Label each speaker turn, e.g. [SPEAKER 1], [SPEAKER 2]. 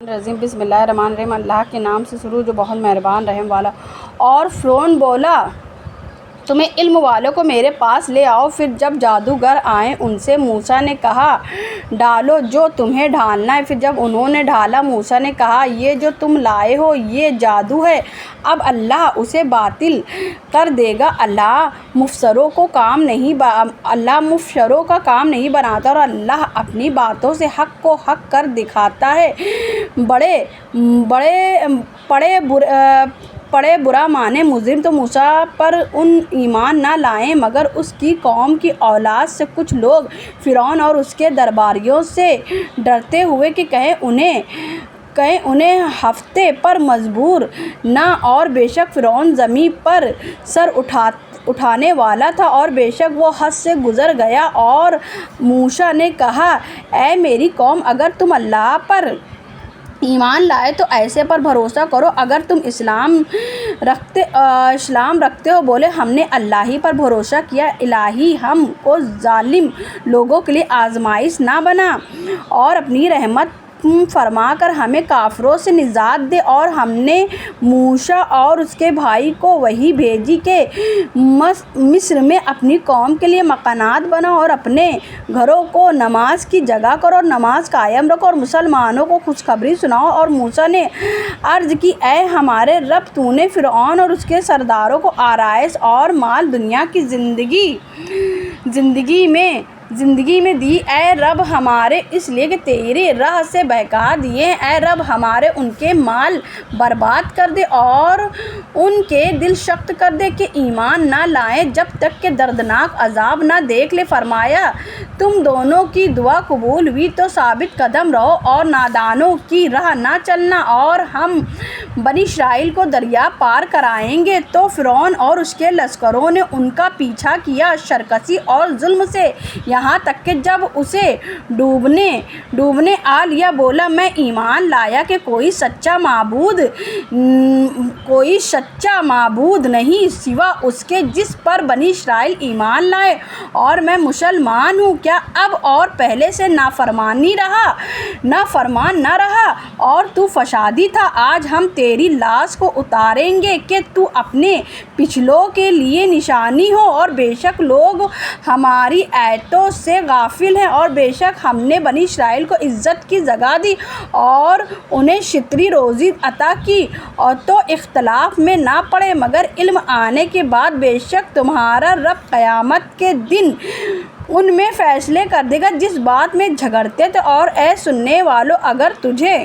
[SPEAKER 1] رضیم بسم اللہ الرحمن الرحیم، اللہ کے نام سے شروع جو بہت مہربان رحم والا۔ اور فرعون بولا تمہیں علم والوں کو میرے پاس لے آؤ۔ پھر جب جادوگر آئے ان سے موسیٰ نے کہا ڈالو جو تمہیں ڈالنا ہے۔ پھر جب انہوں نے ڈالا موسیٰ نے کہا یہ جو تم لائے ہو یہ جادو ہے، اب اللہ اسے باطل کر دے گا۔ اللہ مفسروں کا کام نہیں بناتا اور اللہ اپنی باتوں سے حق کو حق کر دکھاتا ہے۔ پڑے برا مانے مجرم تو موسیٰ پر ان ایمان نہ لائے مگر اس کی قوم کی اولاد سے کچھ لوگ فرعون اور اس کے درباریوں سے ڈرتے ہوئے کہ کہیں انہیں ہفتے پر مجبور نہ، اور بے شک فرعون زمین پر سر اٹھانے والا تھا اور بے شک وہ حد سے گزر گیا۔ اور موسیٰ نے کہا اے میری قوم اگر تم اللہ پر ایمان لائے تو ایسے پر بھروسہ کرو اگر تم اسلام رکھتے ہو۔ بولے ہم نے اللہ ہی پر بھروسہ کیا، الہی ہم کو ظالم لوگوں کے لیے آزمائش نہ بنا اور اپنی رحمت فرما کر ہمیں کافروں سے نجات دے۔ اور ہم نے موسیٰ اور اس کے بھائی کو وحی بھیجی کہ مصر میں اپنی قوم کے لیے مکانات بناؤ اور اپنے گھروں کو نماز کی جگہ کرو اور نماز قائم رکھو اور مسلمانوں کو خوشخبری سناؤ۔ اور موسیٰ نے عرض کی اے ہمارے رب تو نے فرعون اور اس کے سرداروں کو آرائش اور مال دنیا کی زندگی میں دی، اے رب ہمارے اس لیے کہ تیری راہ سے بہکا دیے، اے رب ہمارے ان کے مال برباد کر دے اور ان کے دل سخت کر دے کہ ایمان نہ لائیں جب تک کہ دردناک عذاب نہ دیکھ لے۔ فرمایا تم دونوں کی دعا قبول ہوئی تو ثابت قدم رہو اور نادانوں کی راہ نہ چلنا، اور ہم بنی اسرائیل کو دریا پار کرائیں گے۔ تو فرعون اور اس کے لشکروں نے ان کا پیچھا کیا سرکشی اور ظلم سے، یہاں تک کہ جب اسے ڈوبنے آ لیا بولا میں ایمان لایا کہ کوئی سچا معبود نہیں سوا اس کے جس پر بنی اسرائیل ایمان لائے، اور میں مسلمان ہوں۔ کیا اب اور پہلے سے نافرمان نہ رہا اور تو فسادی تھا؟ آج ہم تیری لاش کو اتاریں گے کہ تو اپنے پچھلوں کے لیے نشانی ہو، اور بے شک لوگ ہماری آیتوں سے غافل ہیں، اور بے شک ہم نے بنی اسرائیل کو عزت کی جگہ دی اور انہیں شطری روزی عطا کی، اور تو اختلاف میں نہ پڑے مگر علم آنے کے بعد بے شک تمہارا رب قیامت کے دن ان میں فیصلے کر دے گا جس بات میں جھگڑتے تھے۔ اور اے سننے والو اگر تجھے